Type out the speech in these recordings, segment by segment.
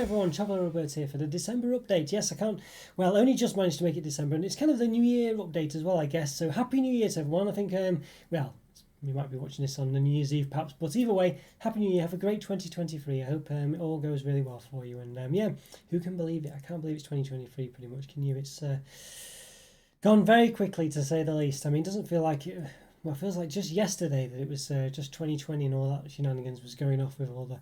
everyone, Chocolo Roberto here for the December update. Yes, I can't, well, only just managed to make it December, and it's kind of the New Year update as well, I guess. So Happy New Year to everyone. I think, well, you might be watching this on the New Year's Eve perhaps, but either way, Happy New Year. Have a great 2023. I hope it all goes really well for you. And yeah, who can believe it? I can't believe it's 2023 pretty much, can you? It's gone very quickly to say the least. I mean, it doesn't feel like it. Well, it feels like just yesterday that it was just 2020 and all that shenanigans was going off with all the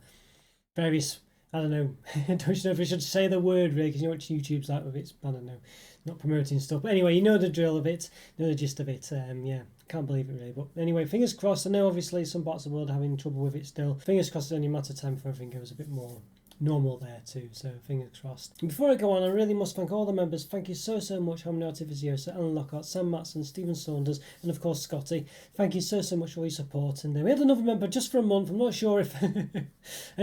various, I don't know, don't know if I should say the word really, because you know what YouTube's like with it, I don't know, not promoting stuff. But anyway, you know the drill of it, know the gist of it. Yeah, can't believe it really. But anyway, fingers crossed. I know obviously some parts of the world are having trouble with it still. Fingers crossed it's only a matter of time before everything goes a bit more normal there too, so fingers crossed. And before I go on, I really must thank all the members. Thank you so much, Harmony Artificiosa, Alan Lockhart, Sam Matson, Stephen Saunders, and of course Scotty. Thank you so much for your support. And we had another member just for a month. I'm not sure if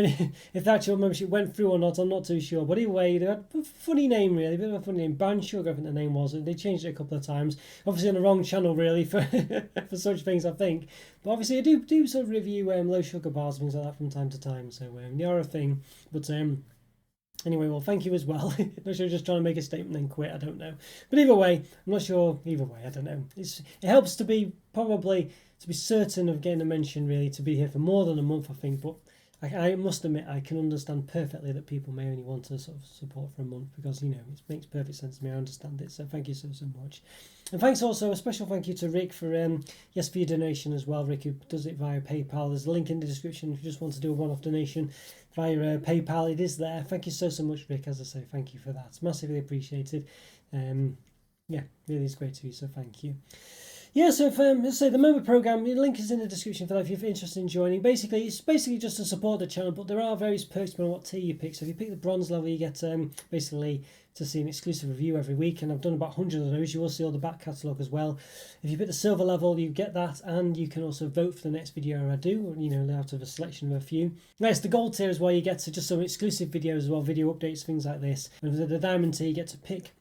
if the actual membership went through or not. I'm not too sure, but either way, they had a funny name really, a bit of a funny name. Ban Sugar, I think the name was, and they changed it a couple of times. Obviously on the wrong channel really for for such things, I think. But obviously I do sort of review low sugar bars and things like that from time to time, so they are a thing. But anyway, well, thank you as well. Not sure, just trying to make a statement and then quit, I don't know. But either way, I'm not sure, either way, I don't know. It helps to be certain of getting a mention really, to be here for more than a month, I think. But I must admit, I can understand perfectly that people may only want to sort of support for a month because, you know, it makes perfect sense to me. I understand it. So thank you so much. And thanks also, a special thank you to Rick for for your donation as well. Rick, who does it via PayPal. There's a link in the description if you just want to do a one-off donation via PayPal. It is there. Thank you so much, Rick. As I say, thank you for that. It's massively appreciated. Yeah, really is great to you. So thank you. Yeah, so if, let's say the member program, the link is in the description for that if you're interested in joining. Basically, it's basically just to support the channel, but there are various perks depending on what tier you pick. So if you pick the bronze level, you get basically to see an exclusive review every week, and I've done about 100 of those. You will see all the back catalogue as well. If you pick the silver level, you get that, and you can also vote for the next video I do, you know, out of a selection of a few. Yes, the gold tier as well, you get to just some exclusive videos as well, video updates, things like this. And for the diamond tier, you get to pick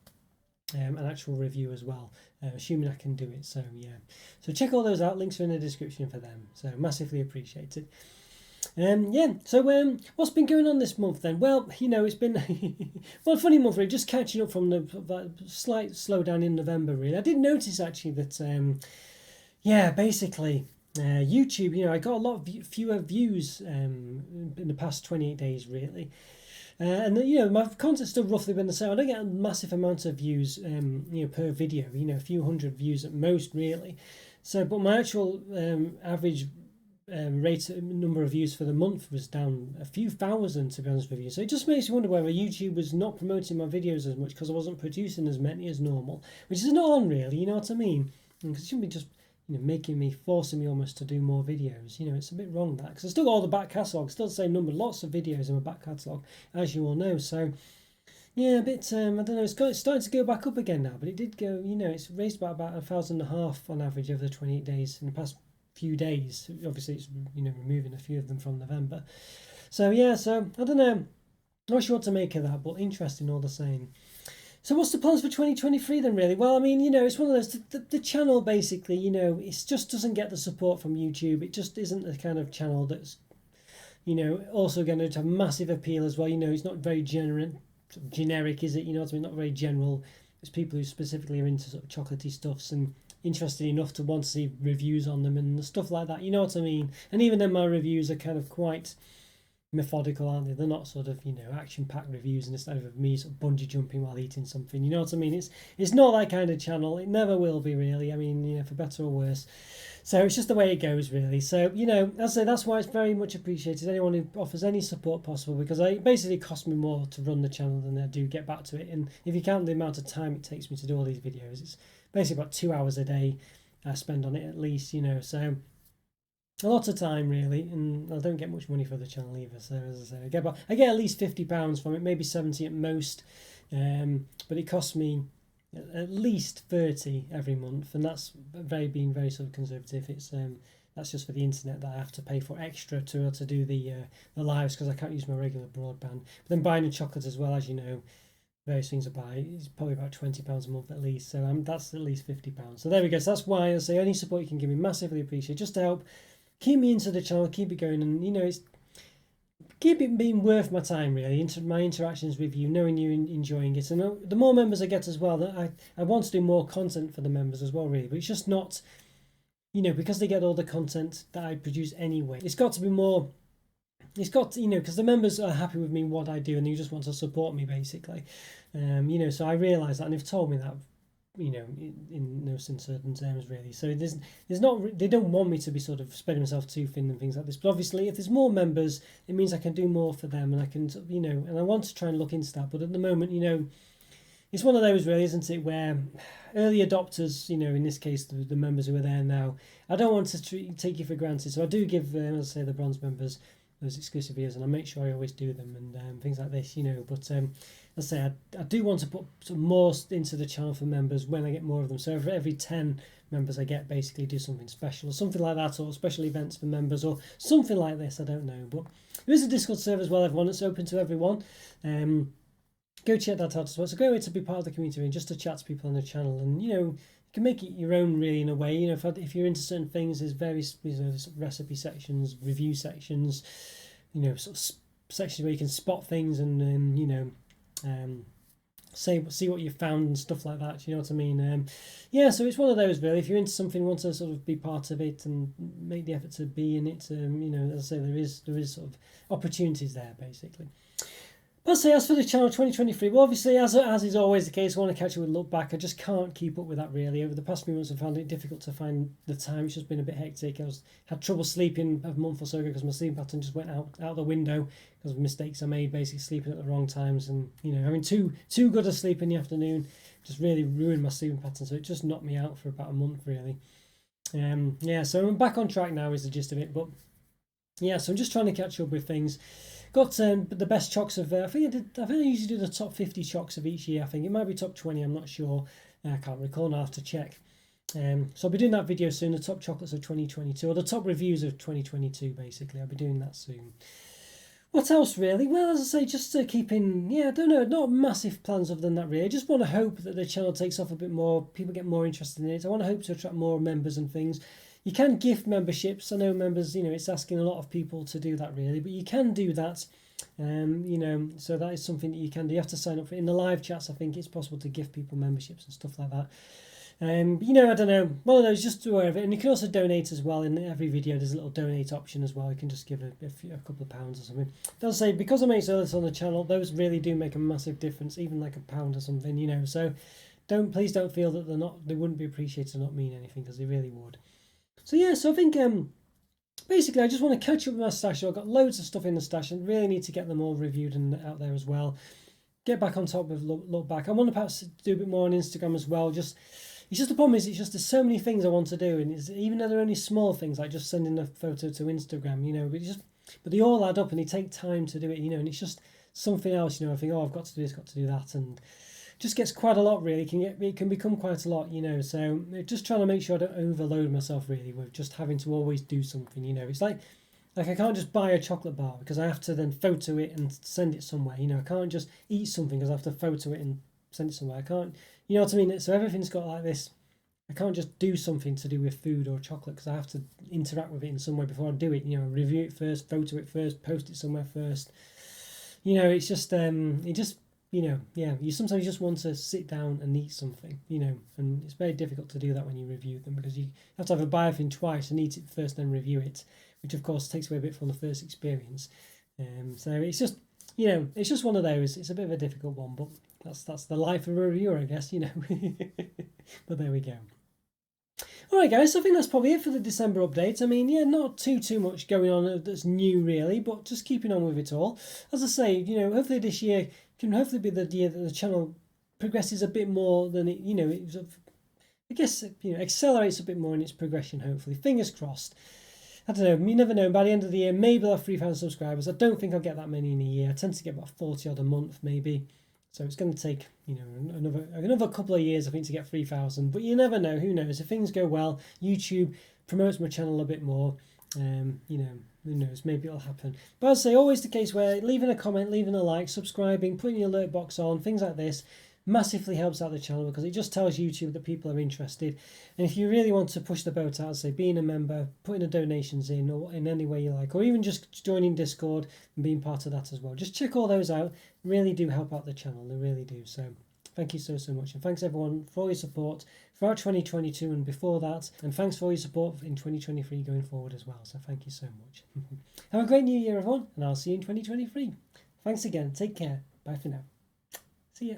an actual review as well, assuming I can do it. So yeah, so check all those out, links are in the description for them, so massively appreciated. Yeah, so what's been going on this month then? Well, you know, it's been well, a funny month really, just catching up from the slight slowdown in November really. I did notice actually that yeah, basically YouTube, you know, I got a lot of fewer views in the past 28 days really. And you know, my content's still roughly been the same. I don't get a massive amount of views, you know, per video. You know, a few hundred views at most, really. So, but my actual average rate number of views for the month was down a few thousand, to be honest with you. So it just makes you wonder whether YouTube was not promoting my videos as much because I wasn't producing as many as normal, which is not on really. You know what I mean? Because it shouldn't be just, you know, forcing me almost to do more videos. You know, it's a bit wrong that, because I still got all the back catalogue, still the same number, lots of videos in my back catalogue, as you all know. So yeah, a bit, I don't know, it's starting to go back up again now, but it did go, you know, it's raised by about 1,500 on average over the 28 days in the past few days. Obviously it's, you know, removing a few of them from November. So yeah, so I don't know, not sure what to make of that, but interesting all the same. So what's the plans for 2023 then really? Well, I mean, you know, it's one of those, the channel basically, you know, it just doesn't get the support from YouTube. It just isn't the kind of channel that's, you know, also going to have massive appeal as well. You know, it's not very generic, is it? You know what I mean? Not very general. It's people who specifically are into sort of chocolatey stuffs and interested enough to want to see reviews on them and stuff like that. You know what I mean? And even then my reviews are kind of quite methodical, aren't they? They're not sort of, you know, action-packed reviews and instead of me sort of bungee jumping while eating something. You know what I mean? It's not that kind of channel. It never will be really. I mean, you know, for better or worse. So it's just the way it goes really. So, you know, as I say, that's why it's very much appreciated. Anyone who offers any support possible, because it basically costs me more to run the channel than I do get back to it. And if you count the amount of time it takes me to do all these videos, it's basically about 2 hours a day I spend on it at least, you know. So a lot of time really, and I don't get much money for the channel either. So as I say, I get at least £50 from it, maybe 70 at most, but it costs me at least 30 every month, and that's being very sort of conservative. It's that's just for the internet that I have to pay for extra to do the lives, because I can't use my regular broadband. But then buying a chocolate as well, as you know, various things I buy is probably about £20 a month at least. So that's at least £50. So there we go. So that's why I say any support you can give me, massively appreciate, just to help keep me into the channel, keep it going. And you know, it's keep it being worth my time, really, my interactions with you, knowing you enjoying it. And the more members I get as well, that I want to do more content for the members as well, really. But it's just not, because they get all the content that I produce anyway. It's got to be more. It's got to, because the members are happy with me, what I do, and they just want to support me, basically. So I realise that, and they've told me that, in no certain terms, really. So there's not, they don't want me to be sort of spreading myself too thin and things like this. But obviously, if there's more members, it means I can do more for them, and I can, and I want to try and look into that. But at the moment, it's one of those, really, isn't it, where early adopters, in this case, the members who are there now, I don't want to take you for granted. So I do give, as I say, the bronze members those exclusive videos, and I make sure I always do them and things like this, But as I say, I do want to put some more into the channel for members when I get more of them. So for every 10 members I get, basically do something special or something like that, or special events for members or something like this. I don't know, but there is a Discord server as well, everyone. It's open to everyone. Go check that out as well. So go to be part of the community and just to chat to people on the channel, and you can make it your own, really, in a way. If you're into certain things, there's various recipe sections, review sections, sort of sections where you can spot things and see what you found and stuff like that. You know what I mean? So it's one of those, really. If you're into something, want to sort of be part of it and make the effort to be in it, as I say, there is sort of opportunities there, basically. But say, as for the channel 2023, well, obviously, as is always the case, I want to catch you with a look back. I just can't keep up with that, really. Over the past few months, I've found it difficult to find the time. It's just been a bit hectic. Had trouble sleeping a month or so ago because my sleep pattern just went out the window because of mistakes I made, basically sleeping at the wrong times, and having too good a sleep in the afternoon just really ruined my sleeping pattern. So it just knocked me out for about a month, really. So I'm back on track now, is the gist of it. But so I'm just trying to catch up with things. Got the best chocks of, I think I usually do the top 50 chocks of each year. I think it might be top 20, I'm not sure. I can't recall now, I have to check. So I'll be doing that video soon, the top chocolates of 2022, or the top reviews of 2022, basically. I'll be doing that soon. What else, really? Well, as I say, just keeping, I don't know, not massive plans other than that, really. I just want to hope that the channel takes off a bit more, people get more interested in it. I want to hope to attract more members and things. You can gift memberships. I know members, it's asking a lot of people to do that, really, but you can do that. So that is something that you can do. You have to sign up for in the live chats. I think it's possible to gift people memberships and stuff like that. I don't know, one of those, just aware of it. And you can also donate as well. In every video, there's a little donate option as well. You can just give a couple of pounds or something. As I say, because I make this on the channel, those really do make a massive difference, even like £1 or something, So please don't feel that they wouldn't be appreciated or not mean anything, because they really would. So I think basically I just want to catch up with my stash. I've got loads of stuff in the stash and really need to get them all reviewed and out there as well. Get back on top of look back. I want to perhaps do a bit more on Instagram as well. It's just the problem is there's so many things I want to do, and even though they're only small things like just sending a photo to Instagram, but they all add up and they take time to do it, and it's just something else, I think, I've got to do this, got to do that, and just gets quite a lot, really. It can become quite a lot, so just trying to make sure I don't overload myself, really, with just having to always do something. It's like I can't just buy a chocolate bar because I have to then photo it and send it somewhere. I can't just eat something because I have to photo it and send it somewhere. I can't, you know what I mean? So everything's got like this. I can't just do something to do with food or chocolate because I have to interact with it in some way before I do it. Review it first, photo it first, post it somewhere first. It's just you sometimes just want to sit down and eat something, and it's very difficult to do that when you review them because you have to have a buy everything twice and eat it first, then review it, which of course takes away a bit from the first experience. So it's just, it's just one of those. It's a bit of a difficult one, but that's the life of a reviewer, I guess, But there we go. Alright guys, so I think that's probably it for the December update. I mean, not too much going on that's new, really, but just keeping on with it all. As I say, hopefully this year can hopefully be the year that the channel progresses a bit more than it, I guess, accelerates a bit more in its progression, hopefully. Fingers crossed. I don't know, you never know, by the end of the year, maybe I'll have 3,000 subscribers. I don't think I'll get that many in a year. I tend to get about 40 odd a month, maybe. So it's going to take, another couple of years, I think, to get 3,000. But you never know. Who knows? If things go well, YouTube promotes my channel a bit more. Who knows? Maybe it'll happen. But I'd say always the case where leaving a comment, leaving a like, subscribing, putting your alert box on, things like this massively helps out the channel because it just tells YouTube that people are interested. And if you really want to push the boat out, say being a member, putting the donations in, or in any way you like, or even just joining Discord and being part of that as well, just check all those out. Really do help out the channel, they really do. So thank you so much, and thanks everyone for your support throughout 2022 and before that, and thanks for your support in 2023 going forward as well. So thank you so much. Have a great new year everyone, and I'll see you in 2023. Thanks again, take care, bye for now, see ya.